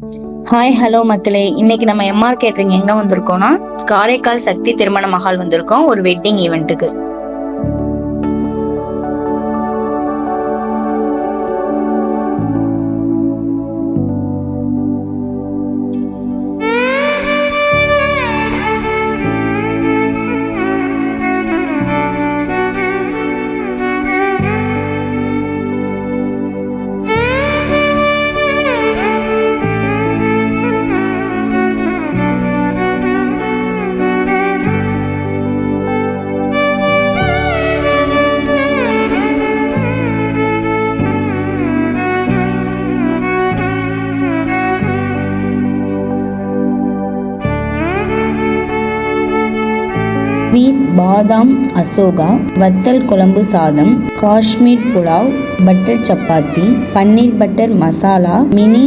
Hi hello மக்களே, இன்னைக்கு நம்ம எம்ஆர் கேட்டரிங் எங்க வந்திருக்கோம்னா காரைக்கால் சக்தி திருமண மஹால் வந்திருக்கோம் ஒரு வெட்டிங் ஈவெண்ட்டுக்கு. ஸ்வீட் பாதாம் அசோகா, வத்தல் குழம்பு சாதம், காஷ்மீர் புலாவ், பட்டர் சப்பாத்தி, பன்னீர் பட்டர் மசாலா, மினி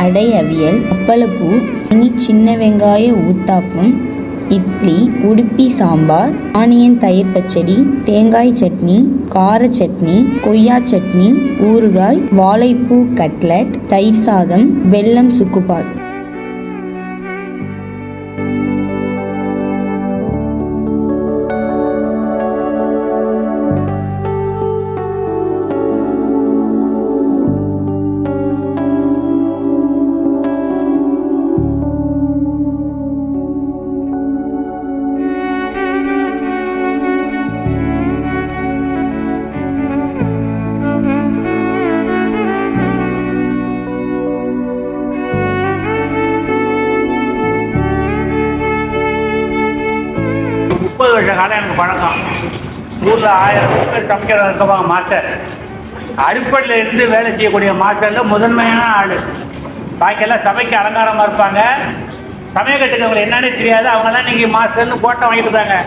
அடை அவியல், அப்பளப்பூ, மினி சின்ன வெங்காய ஊத்தாப்பம், இட்லி, உடுப்பி சாம்பார், ஆனியன் தயிர் பச்சடி, தேங்காய் சட்னி, கார சட்னி, கொய்யா சட்னி, ஊறுகாய், வாழைப்பூ கட்லட், தயிர் சாதம், வெல்லம் சுக்குபால். வருஷ காலம் எனக்கு பழக்கம். ஊரில் 1000 பேர் சமைக்கிறதா இருக்கவாங்க மாஸ்டர். அடுப்படியில் இருந்து வேலை செய்யக்கூடிய மாஸ்டரில் முதன்மையான ஆள். பாக்கெல்லாம் சபைக்கு அலங்காரமாக இருப்பாங்க. சமயக்கட்டுக்கு அவங்களை என்னன்னே தெரியாது. அவங்கெல்லாம் நீங்கள் மாஸ்டர்னு போட்டோ வாங்கிட்டு இருக்காங்க.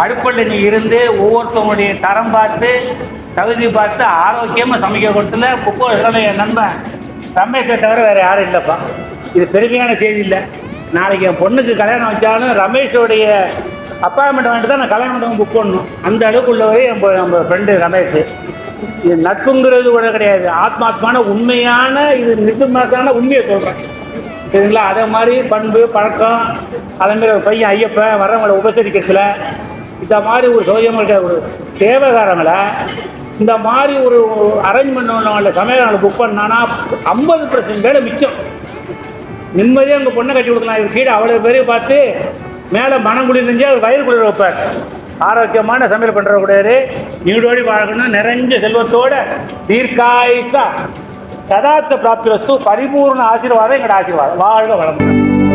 அடுப்படியில் நீங்கள் இருந்து ஒவ்வொருத்தவங்களுடைய தரம் பார்த்து தகுதி பார்த்து ஆரோக்கியமாக சமைக்க கொடுத்துல புக்கோட என் நண்பன் ரமேஷை தவிர வேறு யாரும் இல்லைப்பா. இது பெருமையான செய்தி இல்லை. நாளைக்கு என் பொண்ணுக்கு கல்யாணம் வச்சாலும் ரமேஷோடைய அப்பாயின்மெண்ட் வாங்கிட்டு தான் நான் கல்யாண மண்டபம் புக் பண்ணணும். அந்த அளவுக்கு உள்ளவரே நம்ம ஃப்ரெண்டு ரமேஷ். இது நட்புங்கிறது கூட கிடையாது, ஆத்மாத்மான உண்மையான இது நிர்மாசான உண்மையை சொல்கிறேன் சரிங்களா. அதே மாதிரி பண்பு பழக்கம், அதேமாரி ஒரு பையன் ஐயப்பன் வர்றவங்களை உபசரிக்கிறதுல இந்த மாதிரி ஒரு சௌகரியமாக இருக்க ஒரு தேவைக்காரங்களை இந்த மாதிரி ஒரு அரேஞ்ச் பண்ணவங்களை சமயங்களை புக் பண்ணான்னா 50% வேலை மிச்சம். நிம்மதியாக அங்கே பொண்ணை கட்டி கொடுக்கலாம். இது கீழே அவ்வளோ பேரையும் பார்த்து மேலே மனம் குளிர் செஞ்சு அவர் வயிறு குளிர் வைப்பார். ஆரோக்கியமான சமையல் பண்ணுறக்கூடாது. நீடோடி வாழணும், நிறைஞ்ச செல்வத்தோட தீர்க்காயுசா சதார்த்த பிராப்தி வஸ்து பரிபூர்ண ஆசீர்வாதம் எங்களோட ஆசீர்வாதம். வாழ்க வளமுடன்.